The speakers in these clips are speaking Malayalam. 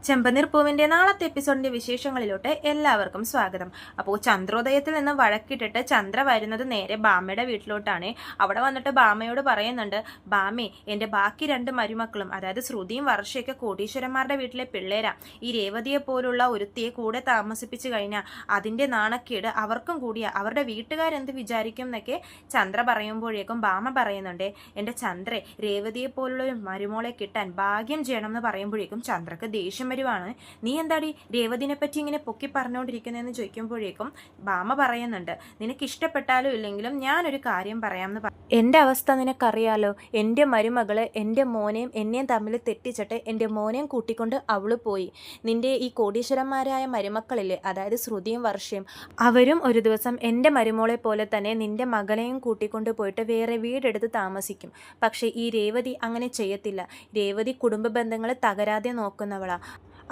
ചെമ്പനീർ പൂവിന്റെ നാളത്തെ എപ്പിസോഡിന്റെ വിശേഷങ്ങളിലോട്ട് എല്ലാവർക്കും സ്വാഗതം. അപ്പോൾ ചന്ദ്രോദയത്തിൽ നിന്ന് വഴക്കിട്ടിട്ട് ചന്ദ്ര വരുന്നത് നേരെ ബാമയുടെ വീട്ടിലോട്ടാണ്. അവിടെ വന്നിട്ട് ബാമയോട് പറയുന്നുണ്ട്, ബാമേ, എൻ്റെ ബാക്കി രണ്ട് മരുമക്കളും, അതായത് ശ്രുതിയും വർഷയൊക്കെ കോടീശ്വരന്മാരുടെ വീട്ടിലെ പിള്ളേരാ. ഈ രേവതിയെ പോലുള്ള ഒരുത്തിയെ കൂടെ താമസിപ്പിച്ചു കഴിഞ്ഞാൽ അതിൻ്റെ നാണക്കേട് അവർക്കും കൂടിയാ. അവരുടെ വീട്ടുകാരെന്ത് വിചാരിക്കും എന്നൊക്കെ ചന്ദ്ര പറയുമ്പോഴേക്കും ബാമ പറയുന്നുണ്ട്, എൻ്റെ ചന്ദ്രേ, രേവതിയെ പോലുള്ള ഒരു മരുമോളെ കിട്ടാൻ ഭാഗ്യം ചെയ്യണം എന്ന് പറയുമ്പോഴേക്കും ചന്ദ്രക്ക് ദേഷ്യം വരുവാണ്. നീ എന്താടി രേവതിനെ പറ്റി ഇങ്ങനെ പൊക്കി പറഞ്ഞുകൊണ്ടിരിക്കുന്നതെന്ന് ചോദിക്കുമ്പോഴേക്കും ബാമ പറയുന്നുണ്ട്, നിനക്ക് ഇഷ്ടപ്പെട്ടാലും ഇല്ലെങ്കിലും ഞാനൊരു കാര്യം പറയാമെന്ന് എൻ്റെ അവസ്ഥ നിനക്കറിയാലോ. എൻ്റെ മരുമകള് എൻ്റെ മോനെയും എന്നെയും തമ്മിൽ തെറ്റിച്ചിട്ട് എൻ്റെ മോനെയും കൂട്ടിക്കൊണ്ട് അവള് പോയി. നിന്റെ ഈ കോടീശ്വരന്മാരായ മരുമക്കളില്ലേ, അതായത് ശ്രുതിയും വർഷയും, അവരും ഒരു ദിവസം എൻ്റെ മരുമോളെ പോലെ തന്നെ നിന്റെ മകളെയും കൂട്ടിക്കൊണ്ട് പോയിട്ട് വേറെ വീടെടുത്ത് താമസിക്കും. പക്ഷേ ഈ രേവതി അങ്ങനെ ചെയ്യത്തില്ല. രേവതി കുടുംബ ബന്ധങ്ങൾ തകരാതെ നോക്കുന്നവളാ.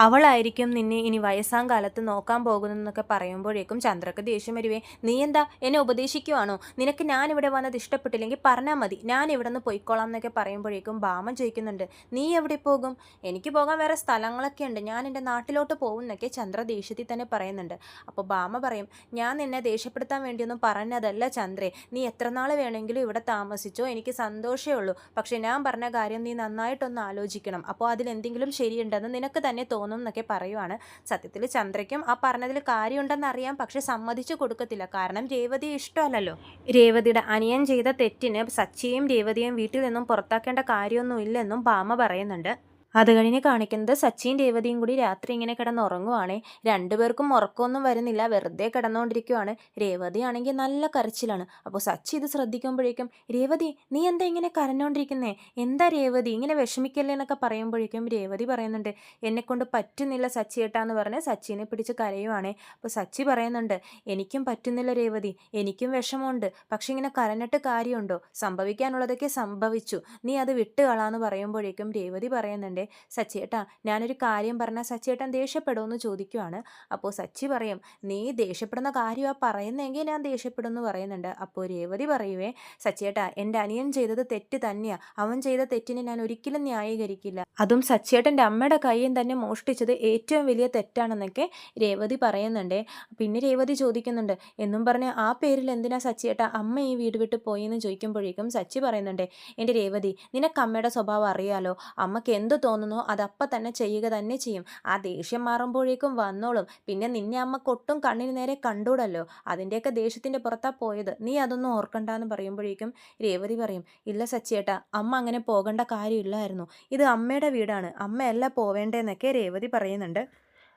അവളായിരിക്കും നിന്നെ ഇനി വയസ്സാം കാലത്ത് നോക്കാൻ പോകുന്നതെന്നൊക്കെ പറയുമ്പോഴേക്കും ചന്ദ്രക്ക് ദേഷ്യം വരുവേ. നീ എന്താ എന്നെ ഉപദേശിക്കുവാണോ? നിനക്ക് ഞാനിവിടെ വന്നത് ഇഷ്ടപ്പെട്ടില്ലെങ്കിൽ പറഞ്ഞാൽ മതി, ഞാൻ ഇവിടെ നിന്ന് പോയിക്കോളാം എന്നൊക്കെ പറയുമ്പോഴേക്കും ബാമ ചോദിക്കുന്നുണ്ട്, നീ എവിടെ പോകും? എനിക്ക് പോകാൻ വേറെ സ്ഥലങ്ങളൊക്കെ ഉണ്ട്, ഞാൻ എൻ്റെ നാട്ടിലോട്ട് പോകും എന്നൊക്കെ ചന്ദ്ര ദേഷ്യത്തിൽ തന്നെ പറയുന്നുണ്ട്. അപ്പോൾ ബാമ പറയും, ഞാൻ നിന്നെ ദേഷ്യപ്പെടുത്താൻ വേണ്ടിയൊന്നും പറഞ്ഞതല്ല ചന്ദ്രേ, നീ എത്ര നാൾ വേണമെങ്കിലും ഇവിടെ താമസിച്ചോ, എനിക്ക് സന്തോഷമേ ഉള്ളൂ. പക്ഷേ ഞാൻ പറഞ്ഞ കാര്യം നീ നന്നായിട്ടൊന്ന് ആലോചിക്കണം, അപ്പോൾ അതിലെന്തെങ്കിലും ശരിയുണ്ടെന്ന് നിനക്ക് തന്നെ തോന്നും എന്നൊക്കെ പറയുവാണ്. സത്യത്തിൽ ചന്ദ്രയ്ക്കും ആ പറഞ്ഞതിൽ കാര്യമുണ്ടെന്ന് അറിയാം, പക്ഷെ സമ്മതിച്ചു കൊടുക്കത്തില്ല. കാരണം രേവതി ഇഷ്ടമല്ലല്ലോ. രേവതിയുടെ അനിയൻ ചെയ്ത തെറ്റിന് സച്ചിയെയും രേവതിയെയും വീട്ടിൽ നിന്നും പുറത്താക്കേണ്ട കാര്യമൊന്നും ഇല്ലെന്നും ബാമ പറയുന്നുണ്ട്. അത് കഴിഞ്ഞ് കാണിക്കുന്നത് സച്ചിയും രേവതിയും കൂടി രാത്രി ഇങ്ങനെ കിടന്നുറങ്ങുവാണേ. രണ്ടുപേർക്കും ഉറക്കമൊന്നും വരുന്നില്ല, വെറുതെ കിടന്നുകൊണ്ടിരിക്കുവാണ്. രേവതി ആണെങ്കിൽ നല്ല കരച്ചിലാണ്. അപ്പോൾ സച്ചി ഇത് ശ്രദ്ധിക്കുമ്പോഴേക്കും, രേവതി നീ എന്താ ഇങ്ങനെ കരഞ്ഞുകൊണ്ടിരിക്കുന്നേ? എന്താ രേവതി ഇങ്ങനെ വിഷമിക്കല്ലേ എന്നൊക്കെ പറയുമ്പോഴേക്കും രേവതി പറയുന്നുണ്ട്, എന്നെക്കൊണ്ട് പറ്റുന്നില്ല സച്ചിയേട്ടാന്ന് പറഞ്ഞ് സച്ചിനെ പിടിച്ച് കരയുവാണേ. അപ്പോൾ സച്ചി പറയുന്നുണ്ട്, എനിക്കും പറ്റുന്നില്ല രേവതി, എനിക്കും വിഷമമുണ്ട്, പക്ഷെ ഇങ്ങനെ കരഞ്ഞിട്ട് കാര്യമുണ്ടോ? സംഭവിക്കാനുള്ളതൊക്കെ സംഭവിച്ചു, നീ അത് വിട്ടുകളാന്ന് പറയുമ്പോഴേക്കും രേവതി പറയുന്നുണ്ട്, സച്ചിയേട്ടാ ഞാനൊരു കാര്യം പറഞ്ഞാൽ സച്ചിയേട്ടൻ ദേഷ്യപ്പെടുമെന്ന് ചോദിക്കുവാണ്. അപ്പോൾ സച്ചി പറയും, നീ ദേഷ്യപ്പെടുന്ന കാര്യമാണ് പറയുന്നതെങ്കിൽ ഞാൻ ദേഷ്യപ്പെടുമെന്ന് പറയുന്നുണ്ട്. അപ്പോൾ രേവതി പറയുവേ, സച്ചിയേട്ടാ എൻ്റെ അനിയൻ ചെയ്തത് തെറ്റ് തന്നെയാണ്, അവൻ ചെയ്ത തെറ്റിനെ ഞാൻ ഒരിക്കലും ന്യായീകരിക്കില്ല. അതും സച്ചിയേട്ടൻ്റെ അമ്മയുടെ കയ്യിൽ തന്നെ മോഷ്ടിച്ചത് ഏറ്റവും വലിയ തെറ്റാണെന്നൊക്കെ രേവതി പറയുന്നുണ്ടേ. പിന്നെ രേവതി ചോദിക്കുന്നുണ്ട്, എന്നും പറഞ്ഞ് ആ പേരിൽ എന്തിനാ സച്ചിയേട്ടാ അമ്മ ഈ വീട് വിട്ട് പോയെന്ന് ചോദിക്കുമ്പോഴേക്കും സച്ചി പറയുന്നുണ്ട്, എൻ്റെ രേവതി, നിനക്ക് അമ്മയുടെ സ്വഭാവം അറിയാലോ, അമ്മക്ക് എന്ത് തോന്നുന്നോ അതപ്പം തന്നെ ചെയ്യുക തന്നെ ചെയ്യും. ആ ദേഷ്യം മാറുമ്പോഴേക്കും വന്നോളും. പിന്നെ നിന്നെ അമ്മക്ക് ഒട്ടും കണ്ണിന് നേരെ കണ്ടൂടല്ലോ, അതിൻ്റെയൊക്കെ ദേഷ്യത്തിൻ്റെ പുറത്താ പോയത്, നീ അതൊന്നും ഓർക്കണ്ടെന്ന് പറയുമ്പോഴേക്കും രേവതി പറയും, ഇല്ല സച്ചിയേട്ടാ, അമ്മ അങ്ങനെ പോകേണ്ട കാര്യമില്ലായിരുന്നു, ഇത് അമ്മയുടെ വീടാണ്, അമ്മയല്ല പോവേണ്ടതെന്നൊക്കെ രേവതി പറയുന്നുണ്ട്.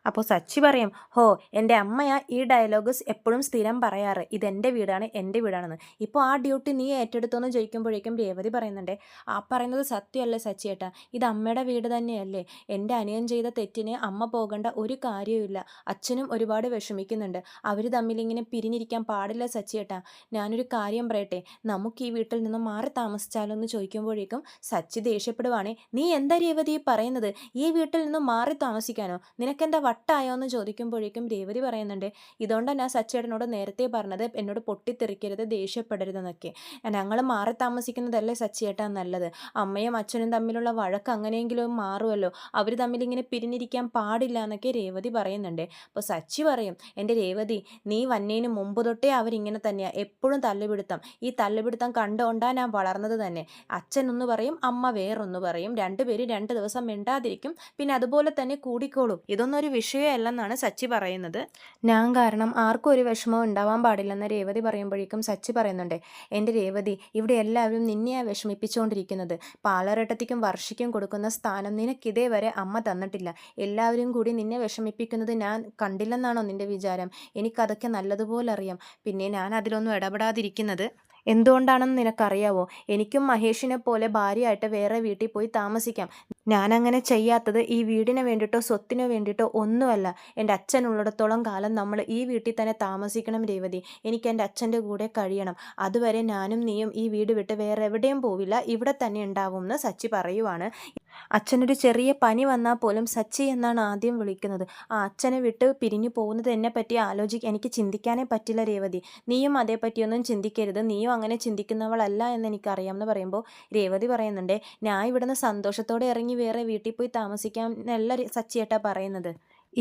അപ്പോൾ സച്ചി പറയും, ഹോ എൻ്റെ അമ്മയാ ഈ ഡയലോഗ് എപ്പോഴും സ്ഥിരം പറയാറ്, ഇതെൻ്റെ വീടാണ് എൻ്റെ വീടാണെന്ന്. ഇപ്പോൾ ആ ഡ്യൂട്ടി നീ ഏറ്റെടുത്തോന്ന് ചോദിക്കുമ്പോഴേക്കും രേവതി പറയുന്നുണ്ട്, ആ പറയുന്നത് സത്യമല്ലേ സച്ചിയേട്ടാ, ഇത് അമ്മയുടെ വീട് തന്നെയല്ലേ, എൻ്റെ അനിയൻ ചെയ്ത തെറ്റിന് അമ്മ പോകേണ്ട ഒരു കാര്യവുമില്ല, അച്ഛനും ഒരുപാട് വിഷമിക്കുന്നുണ്ട്, അവർ തമ്മിലിങ്ങനെ പിരിഞ്ഞിരിക്കാൻ പാടില്ല സച്ചിയേട്ടാ. ഞാനൊരു കാര്യം പറയട്ടെ, നമുക്ക് ഈ വീട്ടിൽ നിന്ന് മാറി താമസിച്ചാലോ എന്ന് ചോദിക്കുമ്പോഴേക്കും സച്ചി ദേഷ്യപ്പെടുവാണേ. നീ എന്താ രേവതി പറയുന്നത്? ഈ വീട്ടിൽ നിന്ന് മാറി താമസിക്കാനോ? നിനക്കെന്താ വട്ടായോ എന്ന് ചോദിക്കുമ്പോഴേക്കും രേവതി പറയുന്നുണ്ട്, ഇതുകൊണ്ടാണ് ഞാൻ സച്ചേട്ടനോട് നേരത്തെ പറഞ്ഞത് എന്നോട് പൊട്ടിത്തെറിക്കരുത്, ദേഷ്യപ്പെടരുതെന്നൊക്കെ. ഞങ്ങൾ മാറി താമസിക്കുന്നതല്ലേ സച്ചിയേട്ടാ നല്ലത്, അമ്മയും അച്ഛനും തമ്മിലുള്ള വഴക്ക് അങ്ങനെയെങ്കിലും മാറുമല്ലോ, അവർ തമ്മിലിങ്ങനെ പിരിഞ്ഞിരിക്കാൻ പാടില്ല എന്നൊക്കെ രേവതി പറയുന്നുണ്ട്. അപ്പോൾ സച്ചി പറയും, എൻ്റെ രേവതി, നീ വന്നതിന് മുമ്പ് തൊട്ടേ അവരിങ്ങനെ തന്നെയാണ്, എപ്പോഴും തല്ലുപിടുത്തം, ഈ തല്ലുപിടുത്തം കണ്ടുകൊണ്ടാണ് ഞാൻ വളർന്നത് തന്നെ. അച്ഛൻ ഒന്ന് പറയും, അമ്മ വേറൊന്ന് പറയും, രണ്ടുപേരും 2 ദിവസം മിണ്ടാതിരിക്കും, പിന്നെ അതുപോലെ തന്നെ കൂടിക്കോളും, ഇതൊന്നും ഒരു വിഷയമല്ലെന്നാണ് സച്ചി പറയുന്നത്. ഞാൻ കാരണം ആർക്കും ഒരു വിഷമവും ഉണ്ടാവാൻ പാടില്ലെന്ന് രേവതി പറയുമ്പോഴേക്കും സച്ചി പറയുന്നുണ്ട്, എൻ്റെ രേവതി, ഇവിടെ എല്ലാവരും നിന്നെയാണ് വിഷമിപ്പിച്ചുകൊണ്ടിരിക്കുന്നത്, പാലറട്ടത്തിക്കും വർഷിക്കും കൊടുക്കുന്ന സ്ഥാനം നിനക്കിതേവരെ അമ്മ തന്നിട്ടില്ല, എല്ലാവരും കൂടി നിന്നെ വിഷമിപ്പിക്കുന്നത് ഞാൻ കണ്ടില്ലെന്നാണോ നിൻ്റെ വിചാരം? എനിക്കതൊക്കെ നല്ലതുപോലെ അറിയാം, പിന്നെ ഞാൻ അതിലൊന്നും ഇടപെടാതിരിക്കുന്നത് എന്തുകൊണ്ടാണെന്ന് നിനക്കറിയാവോ? എനിക്കും മഹേഷിനെ പോലെ ഭാര്യയായിട്ട് വേറെ വീട്ടിൽ പോയി താമസിക്കാം. ഞാനങ്ങനെ ചെയ്യാത്തത് ഈ വീടിന് വേണ്ടിയിട്ടോ സ്വത്തിനോ വേണ്ടിയിട്ടോ ഒന്നുമല്ല. എൻ്റെ അച്ഛൻ ഉള്ളിടത്തോളം കാലം നമ്മൾ ഈ വീട്ടിൽ തന്നെ താമസിക്കണം രേവതി, എനിക്ക് എൻ്റെ അച്ഛൻ്റെ കൂടെ കഴിയണം, അതുവരെ ഞാനും നീയും ഈ വീട് വിട്ട് വേറെ എവിടെയും പോവില്ല, ഇവിടെ തന്നെ ഉണ്ടാവും എന്ന് സച്ചി പറയുവാണ്. അച്ഛനൊരു ചെറിയ പനി വന്നാൽ പോലും സച്ചി എന്നാണ് ആദ്യം വിളിക്കുന്നത്. ആ അച്ഛനെ വിട്ട് പിരിഞ്ഞു പോകുന്നത് എന്നെപ്പറ്റി എനിക്ക് ചിന്തിക്കാനേ പറ്റില്ല രേവതി. നീയും അതേപ്പറ്റിയൊന്നും ചിന്തിക്കരുത്. നീയും അങ്ങനെ ചിന്തിക്കുന്നവളല്ല എന്ന് എനിക്കറിയാം എന്ന് പറയുമ്പോൾ രേവതി പറയുന്നുണ്ട്, ഞാൻ ഇവിടുന്ന് സന്തോഷത്തോടെ ഇറങ്ങി വേറെ വീട്ടിൽ പോയി താമസിക്കാം എന്നല്ല സച്ചിയേട്ടാ പറയുന്നത്.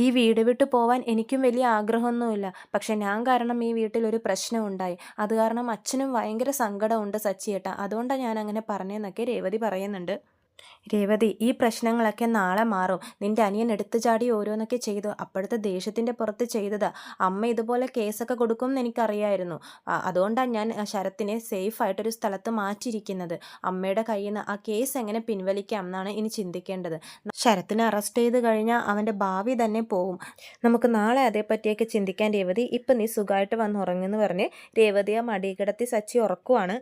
ഈ വീട് വിട്ടു പോവാൻ എനിക്കും വലിയ ആഗ്രഹമൊന്നുമില്ല. പക്ഷെ ഞാൻ കാരണം ഈ വീട്ടിലൊരു പ്രശ്നം ഉണ്ടായി. അത് കാരണം അച്ഛനും ഭയങ്കര സങ്കടമുണ്ട് സച്ചിയേട്ടാ. അതുകൊണ്ടാണ് ഞാൻ അങ്ങനെ പറഞ്ഞതെന്നൊക്കെ രേവതി പറയുന്നുണ്ട്. രേവതി, ഈ പ്രശ്നങ്ങളൊക്കെ നാളെ മാറും. നിന്റെ അനിയൻ എടുത്തു ചാടി ഓരോന്നൊക്കെ ചെയ്തു. അപ്പോഴത്തെ ദേഷ്യത്തിൻ്റെ പുറത്ത് ചെയ്തതാ. അമ്മ ഇതുപോലെ കേസൊക്കെ കൊടുക്കും എന്ന് എനിക്കറിയായിരുന്നു. അതുകൊണ്ടാണ് ഞാൻ ശരത്തിനെ സേഫായിട്ടൊരു സ്ഥലത്ത് മാറ്റിയിരിക്കുന്നത്. അമ്മയുടെ കയ്യിൽ നിന്ന് ആ കേസ് എങ്ങനെ പിൻവലിക്കാം എന്നാണ് ഇനി ചിന്തിക്കേണ്ടത്. ശരത്തിനെ അറസ്റ്റ് ചെയ്ത് കഴിഞ്ഞാൽ അവൻ്റെ ഭാവി തന്നെ പോവും. നമുക്ക് നാളെ അതേപ്പറ്റിയൊക്കെ ചിന്തിക്കാൻ രേവതി. ഇപ്പം നീ സുഖമായിട്ട് വന്ന് ഉറങ്ങുമെന്ന് പറഞ്ഞ് രേവതിയെ മടി കിടത്തി സച്ചി ഉറക്കുവാണ്.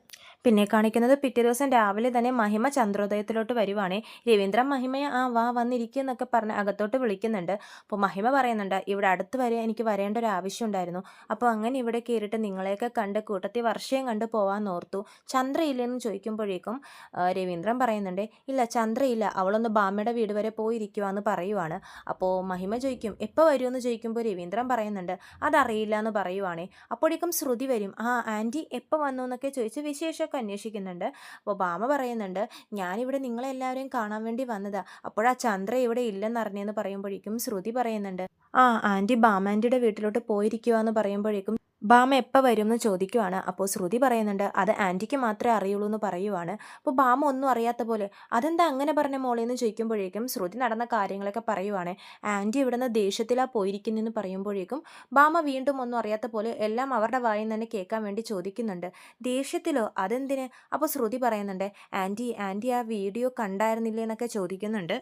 പിന്നെ കാണിക്കുന്നത് പിറ്റേ ദിവസം രാവിലെ തന്നെ മഹിമ ചന്ദ്രോദയത്തിലോട്ട് വരുവാണേ. രവീന്ദ്രൻ മഹിമയെ വാ വന്നിരിക്കുക എന്നൊക്കെ പറഞ്ഞ് അകത്തോട്ട് വിളിക്കുന്നുണ്ട്. അപ്പോൾ മഹിമ പറയുന്നുണ്ട്, ഇവിടെ അടുത്ത് വരെ എനിക്ക് വരേണ്ട ഒരു ആവശ്യം ഉണ്ടായിരുന്നു. അപ്പോൾ അങ്ങനെ ഇവിടെ കയറിയിട്ട് നിങ്ങളെയൊക്കെ കണ്ട് കൂട്ടത്തിൽ വർഷയും കണ്ട് പോവാൻ ഓർത്തു. ചന്ദ്ര ഇല്ലെന്ന് ചോദിക്കുമ്പോഴേക്കും രവീന്ദ്രൻ പറയുന്നുണ്ട്, ഇല്ല ചന്ദ്രയില്ല, അവളൊന്ന് ബാമ്മയുടെ വീട് വരെ പോയിരിക്കുവാന്ന് പറയുവാണ്. അപ്പോൾ മഹിമ ചോദിക്കും, എപ്പോൾ വരുമെന്ന് ചോദിക്കുമ്പോൾ രവീന്ദ്രൻ പറയുന്നുണ്ട്, അതറിയില്ല എന്ന് പറയുവാണേ. അപ്പോഴേക്കും ശ്രുതി വരും. ആൻറ്റി എപ്പോൾ വന്നു എന്നൊക്കെ ചോദിച്ച് വിശേഷമൊക്കെ അന്വേഷിക്കുന്നുണ്ട്. അപ്പോൾ ബാമ പറയുന്നുണ്ട്, ഞാനിവിടെ നിങ്ങളെല്ലാവരെയും കാണാൻ വേണ്ടി വന്നതാ. അപ്പോഴാ ചന്ദ്ര ഇവിടെ ഇല്ലെന്നറിഞ്ഞെന്ന് പറയുമ്പോഴേക്കും ശ്രുതി പറയുന്നുണ്ട്, ആൻറ്റി ബാമാൻറ്റിയുടെ വീട്ടിലോട്ട് പോയിരിക്കുവാന്ന് പറയുമ്പോഴേക്കും ബാമ എപ്പോൾ വരും എന്ന് ചോദിക്കുവാണ്. അപ്പോൾ ശ്രുതി പറയുന്നുണ്ട്, അത് ആൻറ്റിക്ക് മാത്രമേ അറിയുള്ളൂ എന്ന് പറയുവാണ്. അപ്പോൾ ബാമ ഒന്നും അറിയാത്ത പോലെ, അതെന്താ അങ്ങനെ പറഞ്ഞ മോളെന്ന് ചോദിക്കുമ്പോഴേക്കും ശ്രുതി നടന്ന കാര്യങ്ങളൊക്കെ പറയുവാണ്. ആൻറ്റി ഇവിടുന്ന് ദേഷ്യത്തിലാണ് പോയിരിക്കുന്നതെന്ന് പറയുമ്പോഴേക്കും ബാമ വീണ്ടും ഒന്നും അറിയാത്ത പോലെ എല്ലാം അവരുടെ വായിൽ നിന്ന് തന്നെ കേൾക്കാൻ വേണ്ടി ചോദിക്കുന്നുണ്ട്. ദേഷ്യത്തിലോ? അതെന്തിന്? അപ്പോൾ ശ്രുതി പറയുന്നുണ്ട്, ആൻറ്റി ആ വീഡിയോ കണ്ടായിരുന്നില്ലേ എന്നൊക്കെ ചോദിക്കുന്നുണ്ട്.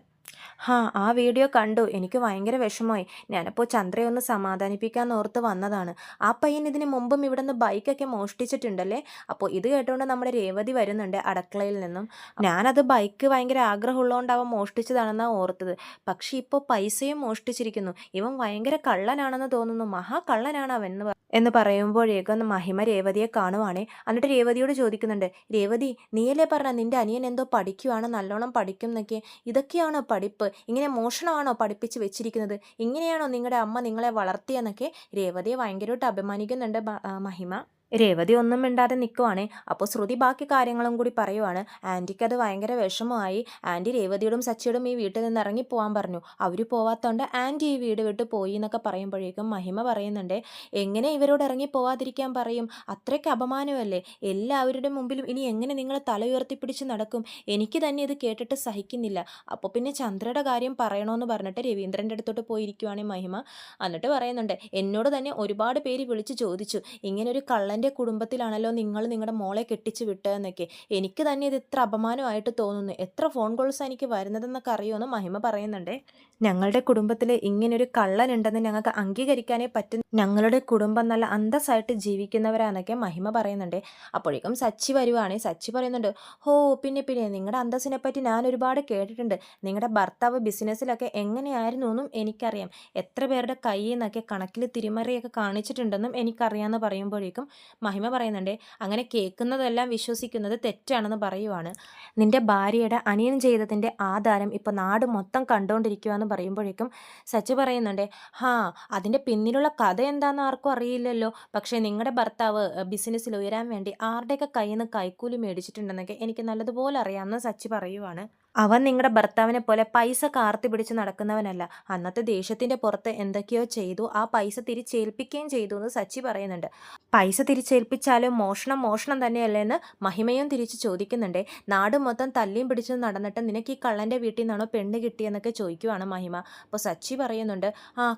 ആ വീഡിയോ കണ്ടു. എനിക്ക് ഭയങ്കര വിഷമമായി. ഞാനപ്പോൾ ചന്ദ്രയെ ഒന്ന് സമാധാനിപ്പിക്കാൻ ഓർത്ത് വന്നതാണ്. ആ പയ്യൻ ഇതിന് മുമ്പും ഇവിടെ നിന്ന് ബൈക്കൊക്കെ മോഷ്ടിച്ചിട്ടുണ്ടല്ലേ? അപ്പോൾ ഇത് കേട്ടുകൊണ്ട് നമ്മുടെ രേവതി വരുന്നുണ്ട് അടുക്കളയിൽ നിന്നും. ഞാനത് ബൈക്ക് ഭയങ്കര ആഗ്രഹമുള്ളതുകൊണ്ടാവാൻ മോഷ്ടിച്ചതാണെന്നാണ് ഓർത്തത്. പക്ഷേ ഇപ്പോൾ പൈസയും മോഷ്ടിച്ചിരിക്കുന്നു. ഇവൻ ഭയങ്കര കള്ളനാണെന്ന് തോന്നുന്നു. മഹാകള്ളനാണ് അവൻ എന്ന് പറയുമ്പോഴേക്കും മഹിമ രേവതിയെ കാണുവാണേ. എന്നിട്ട് രേവതിയോട് ചോദിക്കുന്നുണ്ട്, രേവതി നീയല്ലേ പറഞ്ഞ നിന്റെ അനിയൻ എന്തോ പഠിക്കുവാണ്, നല്ലോണം പഠിക്കും എന്നൊക്കെ. ഇതൊക്കെയാണോ പഠിപ്പ്? ഇങ്ങനെ മോഷണമാണോ പഠിപ്പിച്ച് വെച്ചിരിക്കുന്നത്? ഇങ്ങനെയാണോ നിങ്ങളുടെ അമ്മ നിങ്ങളെ വളർത്തിയെന്നൊക്കെ രേവതിയെ ഭയങ്കരമായിട്ട് അഭിമാനിക്കുന്നുണ്ട് മഹിമ. രേവതി ഒന്നും മിണ്ടാതെ നിൽക്കുവാണേ. അപ്പോൾ ശ്രുതി ബാക്കി കാര്യങ്ങളും കൂടി പറയുവാണ്. ആൻറ്റിക്ക് അത് ഭയങ്കര വിഷമമായി. ആൻറ്റി രേവതിയോടും സച്ചിയോടും ഈ വീട്ടിൽ നിന്ന് ഇറങ്ങി പോകാൻ പറഞ്ഞു. അവർ പോവാത്തതുകൊണ്ട് ആൻറ്റി ഈ വീട് വിട്ട് പോയി എന്നൊക്കെ പറയുമ്പോഴേക്കും മഹിമ പറയുന്നുണ്ട്, എങ്ങനെ ഇവരോട് ഇറങ്ങി പോവാതിരിക്കാൻ പറയും? അത്രയ്ക്ക് അപമാനമല്ലേ? എല്ലാവരുടെ മുമ്പിലും ഇനി എങ്ങനെ നിങ്ങൾ തല ഉയർത്തിപ്പിടിച്ച് നടക്കും? എനിക്ക് തന്നെ ഇത് കേട്ടിട്ട് സഹിക്കുന്നില്ല. അപ്പോൾ പിന്നെ ചന്ദ്രയുടെ കാര്യം പറയണമെന്ന് പറഞ്ഞിട്ട് രവീന്ദ്രൻ്റെ അടുത്തോട്ട് പോയിരിക്കുവാണ് മഹിമ. എന്നിട്ട് പറയുന്നുണ്ട്, എന്നോട് തന്നെ ഒരുപാട് പേര് വിളിച്ച് ചോദിച്ചു, ഇങ്ങനൊരു കള്ളൻ്റെ കുടുംബത്തിലാണല്ലോ നിങ്ങൾ നിങ്ങളുടെ മോളെ കെട്ടിച്ച് വിട്ടതെന്നൊക്കെ. എനിക്ക് തന്നെ ഇത് ഇത്ര അപമാനമായിട്ട് തോന്നുന്നു. എത്ര ഫോൺ കോൾസാണ് എനിക്ക് വരുന്നതെന്നൊക്കെ അറിയുമെന്ന് മഹിമ പറയുന്നുണ്ട്. ഞങ്ങളുടെ കുടുംബത്തിൽ ഇങ്ങനൊരു കള്ളനുണ്ടെന്ന് ഞങ്ങൾക്ക് അംഗീകരിക്കാനേ പറ്റും. ഞങ്ങളുടെ കുടുംബം നല്ല അന്തസ്സായിട്ട് ജീവിക്കുന്നവരാന്നൊക്കെ മഹിമ പറയുന്നുണ്ട്. അപ്പോഴേക്കും സച്ചി വരുവാണെങ്കിൽ സച്ചി പറയുന്നുണ്ട്, പിന്നെ നിങ്ങളുടെ അന്തസ്സിനെ പറ്റി ഞാൻ ഒരുപാട് കേട്ടിട്ടുണ്ട്. നിങ്ങളുടെ ഭർത്താവ് ബിസിനസ്സിലൊക്കെ എങ്ങനെയായിരുന്നു എന്നും എനിക്കറിയാം. എത്ര പേരുടെ കയ്യിൽ നിന്നൊക്കെ കണക്കിൽ തിരിമറിയൊക്കെ കാണിച്ചിട്ടുണ്ടെന്നും എനിക്കറിയാമെന്ന് പറയുമ്പോഴേക്കും മഹിമ പറയുന്നുണ്ട്, അങ്ങനെ കേൾക്കുന്നതെല്ലാം വിശ്വസിക്കുന്നത് തെറ്റാണെന്ന് പറയുവാണ്. നിന്റെ ഭാര്യയുടെ അനിയൻ ചെയ്തതിൻ്റെ ആധാരം ഇപ്പോൾ നാട് മൊത്തം കണ്ടുകൊണ്ടിരിക്കുകയെന്ന് പറയുമ്പോഴേക്കും സച്ചി പറയുന്നുണ്ട്, അതിൻ്റെ പിന്നിലുള്ള കഥ എന്താണെന്ന് ആർക്കും അറിയില്ലല്ലോ. പക്ഷേ നിങ്ങളുടെ ഭർത്താവ് ബിസിനസ്സിൽ ഉയരാൻ വേണ്ടി ആരുടെയൊക്കെ കയ്യിൽ നിന്ന് കൈക്കൂലി മേടിച്ചിട്ടുണ്ടെന്നൊക്കെ എനിക്ക് നല്ലതുപോലെ അറിയാമെന്ന് സച്ചി പറയുവാണ്. അവൻ നിങ്ങളുടെ ഭർത്താവിനെ പോലെ പൈസ കാർത്തി പിടിച്ച് നടക്കുന്നവനല്ല. അന്നത്തെ ദേഷ്യത്തിൻ്റെ പുറത്ത് എന്തൊക്കെയോ ചെയ്തു. ആ പൈസ തിരിച്ചേൽപ്പിക്കുകയും ചെയ്തു എന്ന് സച്ചി പറയുന്നുണ്ട്. പൈസ തിരിച്ചേൽപ്പിച്ചാലും മോഷണം തന്നെയല്ലേ എന്ന് മഹിമയും തിരിച്ച് ചോദിക്കുന്നുണ്ട്. നാട് മൊത്തം തല്ലിയും പിടിച്ച് നടന്നിട്ട് നിനക്ക് ഈ കള്ളൻ്റെ വീട്ടിൽ നിന്നാണോ പെണ്ണ് കിട്ടിയെന്നൊക്കെ ചോദിക്കുവാണ് മഹിമ. അപ്പോൾ സച്ചി പറയുന്നുണ്ട്,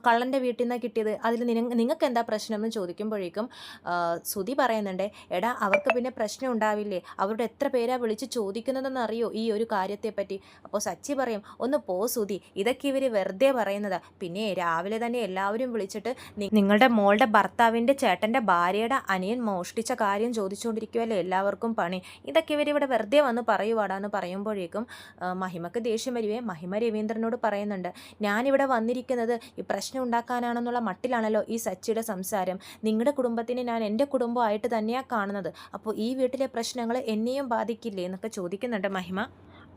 കള്ളൻ്റെ വീട്ടിൽ നിന്നാണ് കിട്ടിയത്, അതിൽ നിങ്ങൾക്ക് എന്താ പ്രശ്നം എന്ന് ചോദിക്കുമ്പോഴേക്കും സുധി പറയുന്നുണ്ട്, എടാ അവർക്ക് പിന്നെ പ്രശ്നം ഉണ്ടാവില്ലേ? അവരുടെ എത്ര പേരാ വിളിച്ച് ചോദിക്കുന്നതെന്ന് അറിയോ ഈ ഒരു കാര്യത്തെപ്പറ്റി? അപ്പോൾ സച്ചി പറയും, ഒന്ന് പോ സുധി, ഇതൊക്കെ ഇവർ വെറുതെ പറയുന്നതാ. പിന്നെ രാവിലെ തന്നെ എല്ലാവരും വിളിച്ചിട്ട് നിങ്ങളുടെ മോളുടെ ഭർത്താവിൻ്റെ ചേട്ടൻ്റെ ഭാര്യയുടെ അനിയൻ മോഷ്ടിച്ച കാര്യം ചോദിച്ചുകൊണ്ടിരിക്കുമല്ലേ എല്ലാവർക്കും പണി. ഇതൊക്കെ ഇവരിവിടെ വെറുതെ വന്ന് പറയുവാടാന്ന് പറയുമ്പോഴേക്കും മഹിമക്ക് ദേഷ്യം വരുവേ. മഹിമ രവീന്ദ്രനോട് പറയുന്നുണ്ട്, ഞാനിവിടെ വന്നിരിക്കുന്നത് ഈ പ്രശ്നം ഉണ്ടാക്കാനാണെന്നുള്ള മട്ടിലാണല്ലോ ഈ സച്ചിയുടെ സംസാരം. നിങ്ങളുടെ കുടുംബത്തിനെ ഞാൻ എൻ്റെ കുടുംബമായിട്ട് തന്നെയാണ് കാണുന്നത്. അപ്പോൾ ഈ വീട്ടിലെ പ്രശ്നങ്ങൾ എന്നെയും ബാധിക്കില്ലേ എന്നൊക്കെ ചോദിക്കുന്നുണ്ട് മഹിമ.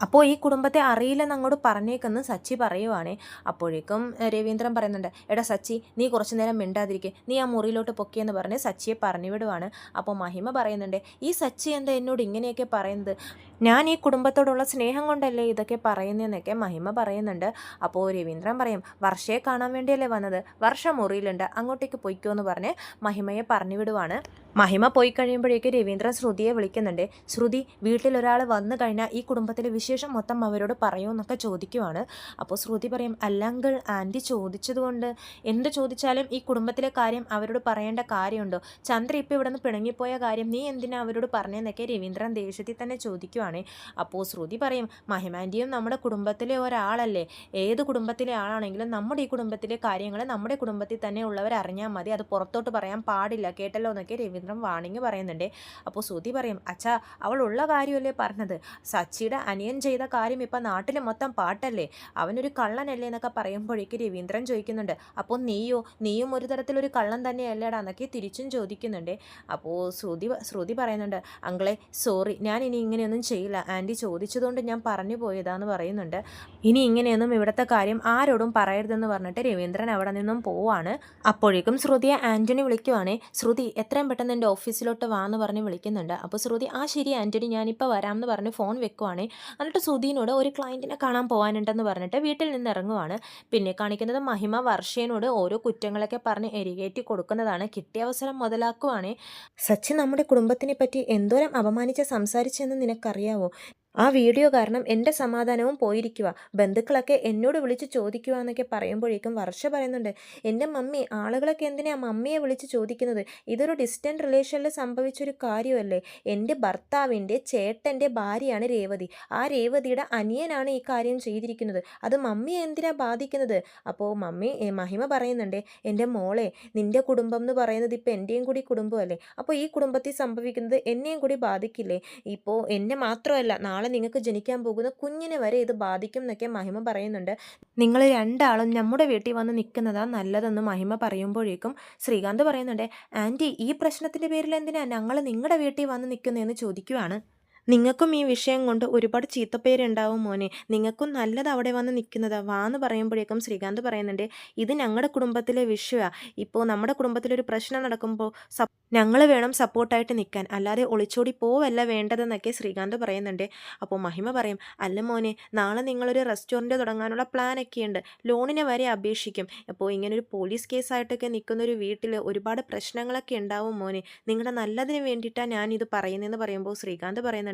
അപ്പോൾ ഈ കുടുംബത്തെ അറിയില്ലെന്ന് അങ്ങോട്ട് പറഞ്ഞേക്കെന്ന് സച്ചി പറയുവാണേ. അപ്പോഴേക്കും രവീന്ദ്രൻ പറയുന്നുണ്ട്, എടാ സച്ചി, നീ കുറച്ചു നേരം മിണ്ടാതിരിക്കുക, നീ ആ മുറിയിലോട്ട് പൊക്കിയെന്ന് പറഞ്ഞ് സച്ചിയെ പറഞ്ഞു വിടുവാണ്. അപ്പോൾ മഹിമ പറയുന്നുണ്ട്, ഈ സച്ചി എന്താ എന്നോട് ഇങ്ങനെയൊക്കെ പറയുന്നത്, ഞാൻ ഈ കുടുംബത്തോടുള്ള സ്നേഹം കൊണ്ടല്ലേ ഇതൊക്കെ പറയുന്നതെന്നൊക്കെ മഹിമ പറയുന്നുണ്ട്. അപ്പോൾ രവീന്ദ്രൻ പറയും, വർഷയെ കാണാൻ വേണ്ടിയല്ലേ വന്നത്, വർഷ മുറിയിലുണ്ട്, അങ്ങോട്ടേക്ക് പൊയ്ക്കോ എന്ന് പറഞ്ഞ് മഹിമയെ പറഞ്ഞു വിടുവാണ്. മഹിമ പോയി കഴിയുമ്പോഴേക്ക് രവീന്ദ്രൻ ശ്രുതിയെ വിളിക്കുന്നുണ്ട്. ശ്രുതി, വീട്ടിലൊരാൾ വന്നു കഴിഞ്ഞാൽ ഈ കുടുംബത്തിലെ വിശേഷം മൊത്തം അവരോട് പറയുമെന്നൊക്കെ ചോദിക്കുവാണ്. അപ്പോൾ ശ്രുതി പറയും, അല്ലങ്കിൾ ആൻറ്റി ചോദിച്ചതുകൊണ്ട് എന്ത് ചോദിച്ചാലും ഈ കുടുംബത്തിലെ കാര്യം അവരോട് പറയേണ്ട കാര്യമുണ്ടോ, ചന്ദ്ര ഇപ്പോൾ ഇവിടെ നിന്ന് പിണങ്ങിപ്പോയ കാര്യം നീ എന്തിനാ അവരോട് പറഞ്ഞതെന്നൊക്കെ രവീന്ദ്രൻ ദേഷ്യത്തിൽ തന്നെ ചോദിക്കുവാണ്. അപ്പോൾ ശ്രുതി പറയും, മഹിമാൻറ്റിയും നമ്മുടെ കുടുംബത്തിലെ ഒരാളല്ലേ, ഏത് കുടുംബത്തിലെ ആളാണെങ്കിലും നമ്മുടെ ഈ കുടുംബത്തിലെ കാര്യങ്ങൾ നമ്മുടെ കുടുംബത്തിൽ തന്നെ ഉള്ളവർ അറിഞ്ഞാൽ മതി, അത് പുറത്തോട്ട് പറയാൻ പാടില്ല, കേട്ടല്ലോ എന്നൊക്കെ രവീന്ദ്രൻ വാണിങ് പറയുന്നുണ്ട്. അപ്പോൾ ശ്രുതി പറയും, അച്ഛാ അവൾ ഉള്ള കാര്യമല്ലേ പറഞ്ഞത്, സച്ചിയുടെ അനിയൻ ചെയ്ത കാര്യം ഇപ്പം നാട്ടിൽ മൊത്തം പാട്ടല്ലേ, അവനൊരു കള്ളനല്ലേ എന്നൊക്കെ പറയുമ്പോഴേക്ക് രവീന്ദ്രൻ ചോദിക്കുന്നുണ്ട്, അപ്പോൾ നീയും ഒരു തരത്തിലൊരു കള്ളൻ തന്നെയല്ലേടാ എന്നൊക്കെ തിരിച്ചും ചോദിക്കുന്നുണ്ട്. അപ്പോൾ ശ്രുതി പറയുന്നുണ്ട്, അങ്കിളെ സോറി, ഞാൻ ഇനി ഇങ്ങനെയൊന്നും ചെയ്യില്ല, ആൻറ്റി ചോദിച്ചതുകൊണ്ട് ഞാൻ പറഞ്ഞു പോയതാന്ന് പറയുന്നുണ്ട്. ഇനി ഇങ്ങനെയൊന്നും ഇവിടുത്തെ കാര്യം ആരോടും പറയരുതെന്ന് പറഞ്ഞിട്ട് രവീന്ദ്രൻ അവിടെ നിന്നും പോവാണ്. അപ്പോഴേക്കും ശ്രുതിയെ ആൻ്റണി വിളിക്കുവാണേ. ശ്രുതി, എത്രയും പെട്ടെന്ന് എൻ്റെ ഓഫീസിലോട്ട് വാന്ന് പറഞ്ഞ് വിളിക്കുന്നുണ്ട്. അപ്പോൾ ശ്രുതി, ആ ശരി ആൻ്റണി, ഞാനിപ്പോൾ വരാമെന്ന് പറഞ്ഞ് ഫോൺ വെക്കുവാണേ. എന്നിട്ട് ശ്രുതിനോട് ഒരു ക്ലയൻറ്റിനെ കാണാൻ പോകാനുണ്ടെന്ന് പറഞ്ഞിട്ട് വീട്ടിൽ നിന്ന് ഇറങ്ങുവാണ്. പിന്നെ കാണിക്കുന്നത് മഹിമ വർഷേനോട് ഓരോ കുറ്റങ്ങളൊക്കെ പറഞ്ഞ് എരികേറ്റി കൊടുക്കുന്നതാണ്. കിട്ടിയ അവസരം മുതലാക്കുവാണേ. സച്ചിൻ നമ്മുടെ കുടുംബത്തിനെ പറ്റി എന്തോരം അപമാനിച്ച് സംസാരിച്ചെന്ന് നിനക്കറിയാവോ, ആ വീഡിയോ കാരണം എൻ്റെ സമാധാനവും പോയിരിക്കുക, ബന്ധുക്കളൊക്കെ എന്നോട് വിളിച്ച് ചോദിക്കുക എന്നൊക്കെ പറയുമ്പോഴേക്കും വർഷ പറയുന്നുണ്ട്, എൻ്റെ മമ്മി, ആളുകളൊക്കെ എന്തിനാ മമ്മിയെ വിളിച്ച് ചോദിക്കുന്നത്, ഇതൊരു ഡിസ്റ്റൻറ്റ് റിലേഷനിൽ സംഭവിച്ചൊരു കാര്യമല്ലേ, എൻ്റെ ഭർത്താവിൻ്റെ ചേട്ടൻ്റെ ഭാര്യയാണ് രേവതി, ആ രേവതിയുടെ അനിയനാണ് ഈ കാര്യം ചെയ്തിരിക്കുന്നത്, അത് മമ്മിയെ എന്തിനാ ബാധിക്കുന്നത്. അപ്പോൾ മഹിമ പറയുന്നുണ്ട്, എൻ്റെ മോളെ, നിൻ്റെ കുടുംബം എന്ന് പറയുന്നത് ഇപ്പോൾ എൻ്റെയും കൂടി കുടുംബമല്ലേ, അപ്പോൾ ഈ കുടുംബത്തിൽ സംഭവിക്കുന്നത് എന്നെയും കൂടി ബാധിക്കില്ലേ, ഇപ്പോൾ എന്നെ മാത്രമല്ല നാളെ നിങ്ങൾക്ക് ജനിക്കാൻ പോകുന്ന കുഞ്ഞിനെ വരെ ഇത് ബാധിക്കും എന്നൊക്കെ മഹിമ പറയുന്നുണ്ട്. നിങ്ങൾ രണ്ടാളും നമ്മുടെ വീട്ടിൽ വന്ന് നിൽക്കുന്നതാ നല്ലതെന്ന് മഹിമ പറയുമ്പോഴേക്കും ശ്രീകാന്ത് പറയുന്നുണ്ട്, ആൻറ്റി ഈ പ്രശ്നത്തിൻ്റെ പേരിൽ എന്തിനാ ഞങ്ങൾ നിങ്ങളുടെ വീട്ടിൽ വന്ന് നിൽക്കുന്നതെന്ന് ചോദിക്കുവാണ്. നിങ്ങൾക്കും ഈ വിഷയം കൊണ്ട് ഒരുപാട് ചീത്തപ്പേരുണ്ടാവും മോനെ, നിങ്ങൾക്കും നല്ലത് അവിടെ വന്ന് നിൽക്കുന്നതാ വാന്ന് പറയുമ്പോഴേക്കും ശ്രീകാന്ത് പറയുന്നുണ്ട്, ഇത് ഞങ്ങളുടെ കുടുംബത്തിലെ വിഷയമാണ്, ഇപ്പോൾ നമ്മുടെ കുടുംബത്തിലൊരു പ്രശ്നം നടക്കുമ്പോൾ ഞങ്ങൾ വേണം സപ്പോർട്ടായിട്ട് നിൽക്കാൻ, അല്ലാതെ ഒളിച്ചോടി പോവല്ല വേണ്ടതെന്നൊക്കെ ശ്രീകാന്ത് പറയുന്നുണ്ട്. അപ്പോൾ മഹിമ പറയും, അല്ല മോനെ, നാളെ നിങ്ങളൊരു റെസ്റ്റോറൻറ്റ് തുടങ്ങാനുള്ള പ്ലാനൊക്കെ ഉണ്ട്, ലോണിനെ വരെ അപേക്ഷിക്കും, അപ്പോൾ ഇങ്ങനൊരു പോലീസ് കേസായിട്ടൊക്കെ നിൽക്കുന്നൊരു വീട്ടിൽ ഒരുപാട് പ്രശ്നങ്ങളൊക്കെ ഉണ്ടാവും മോനെ, നിങ്ങളുടെ നല്ലതിന് വേണ്ടിയിട്ടാണ് ഞാനിത് പറയുന്നതെന്ന് പറയുമ്പോൾ ശ്രീകാന്ത് പറയുന്നുണ്ട്,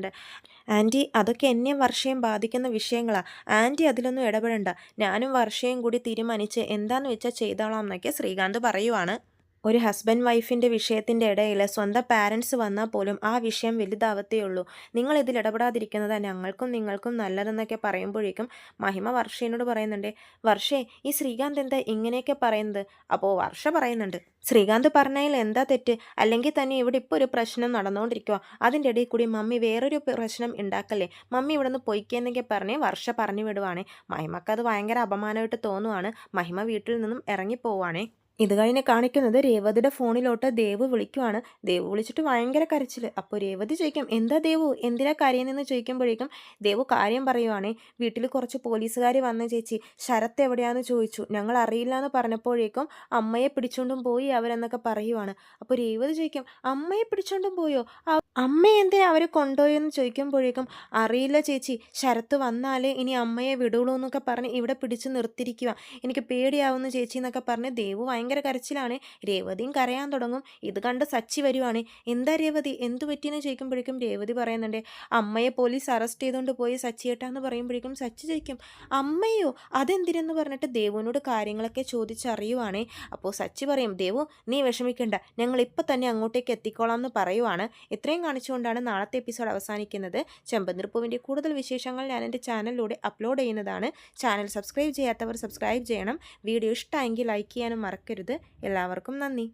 ആൻറ്റി അതൊക്കെ എന്നെയും വർഷയും ബാധിക്കുന്ന വിഷയങ്ങളാണ്, ആൻറ്റി അതിലൊന്നും ഇടപെടണ്ട, ഞാനും വർഷയും കൂടി തീരുമാനിച്ച് എന്താണെന്ന് വെച്ചാൽ ചെയ്തോളാം എന്നൊക്കെ ശ്രീകാന്ത് പറയുവാണ്. ഒരു ഹസ്ബൻഡ് വൈഫിൻ്റെ വിഷയത്തിൻ്റെ ഇടയിൽ സ്വന്തം പാരൻസ് വന്നാൽ പോലും ആ വിഷയം വലുതാവത്തേ ഉള്ളൂ, നിങ്ങളിതിൽ ഇടപെടാതിരിക്കുന്നത് ഞങ്ങൾക്കും നിങ്ങൾക്കും നല്ലതെന്നൊക്കെ പറയുമ്പോഴേക്കും മഹിമ വർഷയോട് പറയുന്നുണ്ട്, വർഷേ ഈ ശ്രീകാന്ത് എന്താ ഇങ്ങനെയൊക്കെ പറയുന്നത്. അപ്പോൾ വർഷ പറയുന്നുണ്ട്, ശ്രീകാന്ത് പറഞ്ഞതിൽ എന്താ തെറ്റ്, അല്ലെങ്കിൽ തന്നെ ഇവിടെ ഇപ്പോൾ ഒരു പ്രശ്നം നടന്നുകൊണ്ടിരിക്കുക, അതിൻ്റെ ഇടയിൽ കൂടി മമ്മി വേറൊരു പ്രശ്നം ഉണ്ടാക്കല്ലേ, മമ്മി ഇവിടെ നിന്ന് പൊയ്ക്കെന്നൊക്കെ പറഞ്ഞ് വർഷ പറഞ്ഞു വിടുവാണേ. മഹിമക്ക് അത് ഭയങ്കര അപമാനമായിട്ട് തോന്നുവാണ്. മഹിമ വീട്ടിൽ നിന്നും ഇറങ്ങിപ്പോവാണേ. ഇത് കഴിഞ്ഞ് കാണിക്കുന്നത് രേവതിയുടെ ഫോണിലോട്ട് ദേവ് വിളിക്കുവാണ്. ദേവ് വിളിച്ചിട്ട് ഭയങ്കര കരച്ചിൽ. അപ്പോൾ രേവതി ചോദിക്കും, എന്താ ദേവു, എന്തിനാ കരയുന്നതെന്ന് ചോദിക്കുമ്പോഴേക്കും ദേവു കാര്യം പറയുവാണേ, വീട്ടിൽ കുറച്ച് പോലീസുകാർ വന്ന ചേച്ചി, ശരത്ത് എവിടെയാണെന്ന് ചോദിച്ചു, ഞങ്ങൾ അറിയില്ല എന്ന് പറഞ്ഞപ്പോഴേക്കും അമ്മയെ പിടിച്ചോണ്ടും പോയി അവരെന്നൊക്കെ പറയുവാണ്. അപ്പോൾ രേവതി ചോദിക്കും, അമ്മയെ പിടിച്ചോണ്ടും പോയോ, അമ്മയെ എന്തിനാ അവർ കൊണ്ടുപോയെന്ന് ചോദിക്കുമ്പോഴേക്കും അറിയില്ല ചേച്ചി, ശരത്ത് വന്നാലേ ഇനി അമ്മയെ വിടുള്ളൂ എന്നൊക്കെ പറഞ്ഞ് ഇവിടെ പിടിച്ച് നിർത്തിയിരിക്കുക, എനിക്ക് പേടിയാവുന്നു ചേച്ചി എന്നൊക്കെ പറഞ്ഞ് ദേവു ഭയങ്കര കരച്ചിലാണ്. രേവതിയും കരയാൻ തുടങ്ങും. ഇത് കണ്ട് സച്ചി വരുവാണ്. എന്താ രേവതി, എന്തു പറ്റിയെന്ന് ചോദിക്കുമ്പോഴേക്കും രേവതി പറയുന്നുണ്ട്, അമ്മയെ പോലീസ് അറസ്റ്റ് ചെയ്തുകൊണ്ട് പോയി സച്ചിയേട്ടാന്ന് പറയുമ്പോഴേക്കും സച്ചി ചോദിക്കും, അമ്മയോ, അതെന്തിനെന്ന് പറഞ്ഞിട്ട് ദേവുവിനോട് കാര്യങ്ങളൊക്കെ ചോദിച്ചറിയുവാണേ. അപ്പോൾ സച്ചി പറയും, ദേവു നീ വിഷമിക്കണ്ട, ഞങ്ങൾ ഇപ്പം തന്നെ അങ്ങോട്ടേക്ക് എത്തിക്കോളാം എന്ന് പറയുവാണ്. ഇത്രയും കാണിച്ചുകൊണ്ടാണ് നാളത്തെ എപ്പിസോഡ് അവസാനിക്കുന്നത്. ചെമ്പന്തിരിപ്പൂവിൻ്റെ കൂടുതൽ വിശേഷങ്ങൾ ഞാൻ എൻ്റെ ചാനലിലൂടെ അപ്ലോഡ് ചെയ്യുന്നതാണ്. ചാനൽ സബ്സ്ക്രൈബ് ചെയ്യാത്തവർ സബ്സ്ക്രൈബ് ചെയ്യണം. വീഡിയോ ഇഷ്ടമെങ്കിൽ ലൈക്ക് ചെയ്യാനും മറക്കരുത്. എല്ലാവർക്കും നന്ദി.